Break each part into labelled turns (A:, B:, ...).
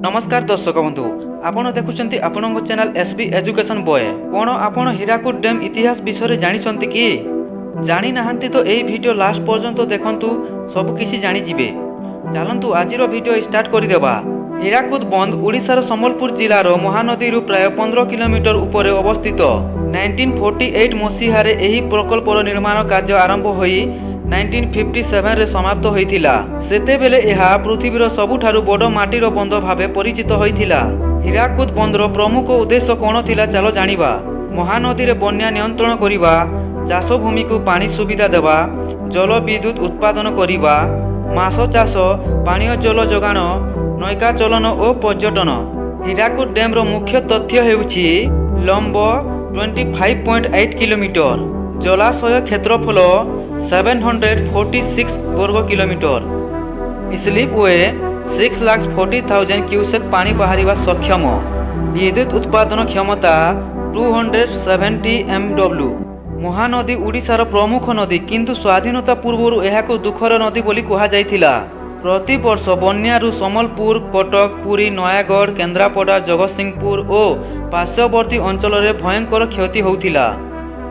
A: नमस्कार दर्शक बंधु आपण देखुछंती आपणक चैनल एसबी एजुकेशन बॉय कोन आपण हीराकुद डैम इतिहास विषय जानिछंती कि जानि नाहंती तो एई वीडियो लास्ट पर्यंत देखंतु सब किछि जानि जिवे। चलंतु आजिरो वीडियो स्टार्ट करि देबा। हीराकुद बंद ओडिशार संबलपुर जिलार महानदी रु प्राय 15 किलोमीटर उपरे अवस्थित। 1948 मसीहारे एही प्रकल्पर निर्माण कार्य आरंभ होई 1957 रे समाप्त होइथिला। सेतेबेले एहा पृथ्वीर सबुठारु बड़ माटीर बंध भावे परिचित होइथिला। हीराकुद बंधर प्रमुख उद्देश्य कोन थिला चलो जानिबा। महानदी रे बन्या नियंत्रण करिबा, चाष भूमि को पानी सुविधा देवा, जल विद्युत उत्पादन करिबा, माछ चाष, पानीय जल जोगाण, नौका चलन और पर्यटन। हीराकुद डैम रो मुख्य तथ्य हेउछि लंब 25.8 किलोमीटर, जलाशय क्षेत्रफल 746 वर्ग किलोमीटर, स्लिप वे 6,40,000 क्यूसेक पानी बाहरिबा सक्षम, विद्युत उत्पादन क्षमता 270 MW। महानदी ओडिशार प्रमुख नदी किंतु स्वाधीनता पूर्व एहाको दुखर नदी बोली कहा जाइथिला। प्रति वर्ष बन्यारू संबलपुर, कटक, पुरी, नयागढ़, केन्द्रापड़ा, जगतसिंहपुर और पार्श्ववर्ती अंचल रे भयंकर क्षति होउथिला।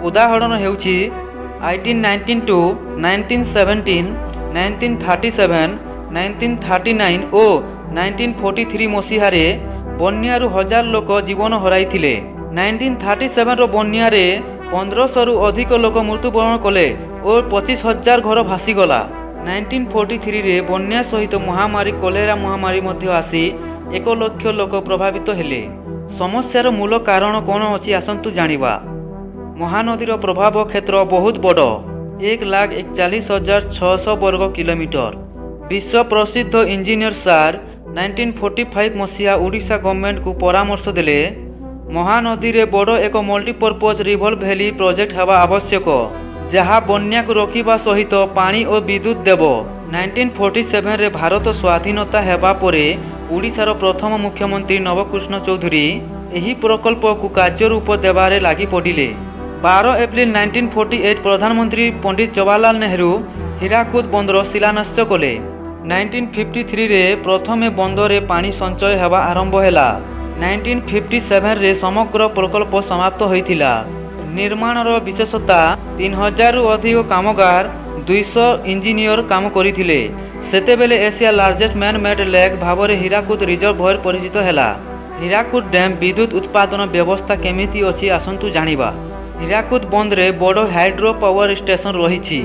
A: उदाहरण हेउछि 1892, 1917, 1937, 1939 और 1943 मसीहारे बन्यारू 1000 लोक जीवन हराइथिले। 1937 रो बन्यारे 1500 रु अधिक लोक मृत्युवरण कले और 25,000 घर भासीगला। 1943 रे बन्या सहित महामारी कलेरा महामारी मध्य आसी 1 लाख लोक प्रभावित हेले। समस्यार मूल कारण कौन अछि आसंतु जानिबा। महानदीर प्रभाव क्षेत्र बहुत बड़, 1,41,600 वर्ग किलोमीटर। विश्व प्रसिद्ध इंजीनियर सार 1945 मसीहा ओडिशा गवर्नमेंट को परामर्श देले महानदी रे बड़ एक मल्टीपर्पज रिवर वैली प्रोजेक्ट हेबा आवश्यक, जहाँ बन्या को रोकिबा सहित पानी और विद्युत देव। 1947 रे भारत स्वाधीनता हेबा परे ओडिशार प्रथम मुख्यमंत्री नवकृष्ण चौधरी एही प्रकल्प को कार्य रूप देबारे लागि पड़िले। 12 एप्रिल 1948 प्रधानमंत्री पंडित जवाहरलाल नेहरू हीराकुद बंदर शिलान्यास कले। 1953 रे प्रथमे बंदरे पानी संचय हेबा आरंभ हैला। 1957 रे समग्र प्रकल्प समाप्त होइथिला। निर्माणर विशेषता 3000 रु अधिक कामगार, 200 इंजीनियर काम करिथिले। सेतेबेले Asia largest man made lake भावरे हीराकुद रिजर्वयर परिचित हैला। हीराकुद डैम विद्युत उत्पादन व्यवस्था केमिति अछि आसंतु जानिबा। हीराकुद बंदरे बड़ हाइड्रो पावर स्टेशन रहिछि।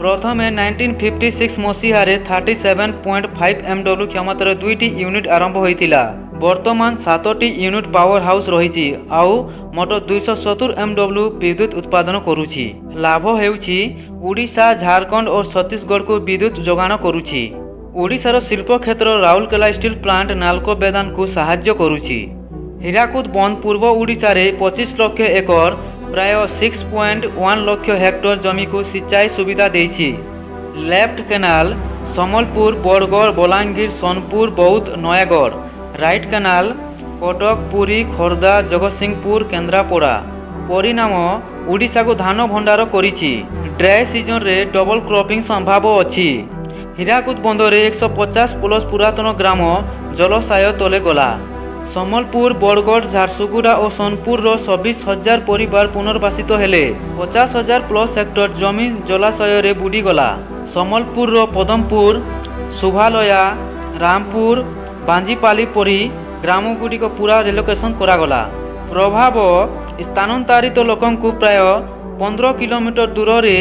A: प्रथमे 1956 मसीहारे 37.5 MW क्षमतार 2टी यूनिट आरंभ होइथिला। वर्तमान 7टी यूनिट पावर हाउस रहिछि आउ मोट 270 MW विद्युत उत्पादन करुछि। लाभ हेउछि ओडिशा, झारखंड और छत्तीसगढ़ को विद्युत जोगाण करुछि। ओडिशार शिल्प क्षेत्र राउरकेला स्टील प्लांट नाल्को बेदान को साहाय्य करुछि। हीराकुद बंद पूर्व ओडिशा रे 25 लाख एकर प्राय 6.1 लाख हेक्टर जमी को सिंचाई सुविधा देछि। Left canal Sambalpur, Bargarh, Balangir, Sonepur, Boudh, Nayagarh. Right canal Cuttack, Puri, Khordha, Jagatsinghpur, Kendrapara. परिणाम ओडिशा को धान भंडार करिछि। ड्राई सीजन रे डबल क्रॉपिंग संभाव अछि। हीराकुद बंदरे 150 प्लस पुरातन ग्राम जलसाय तले गला। संबलपुर, बरगढ़, झारसुगुड़ा और सोनपुर 26,000 परिवार पुनर्वासित हेले। 50,000 प्लस हेक्टर जमी जलाशय रे बुड़ी गला। संबलपुर पदमपुर, सुभालया, रामपुर, बांजीपाली परी ग्राम गुड़ी को पूरा रिलोकेशन करागला। प्रभाव स्थानांतरित लोकंकु प्राय 15 किलोमीटर दूर रे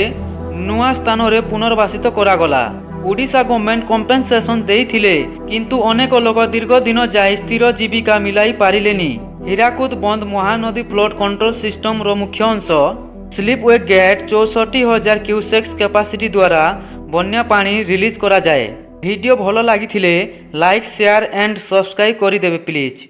A: नुआ स्थान रे पुनर्वासित करागला। ओडिशा गवर्नमेंट कम्पेनसेशन देइथिले किंतु अनेक लोक दीर्घ दिन जाय स्थिर जीविका मिलाई पारिलेनी। हीराकुद बंद महानदी फ्लड कंट्रोल सिस्टम रो मुख्य अंश। स्लिप वे गेट 64,000 क्यूसेक्स कैपेसिटी द्वारा बन्या पानी रिलीज करा जाए। वीडियो भलो लागिथिले लाइक, शेयर एंड सब्सक्राइब करि देबे प्लीज।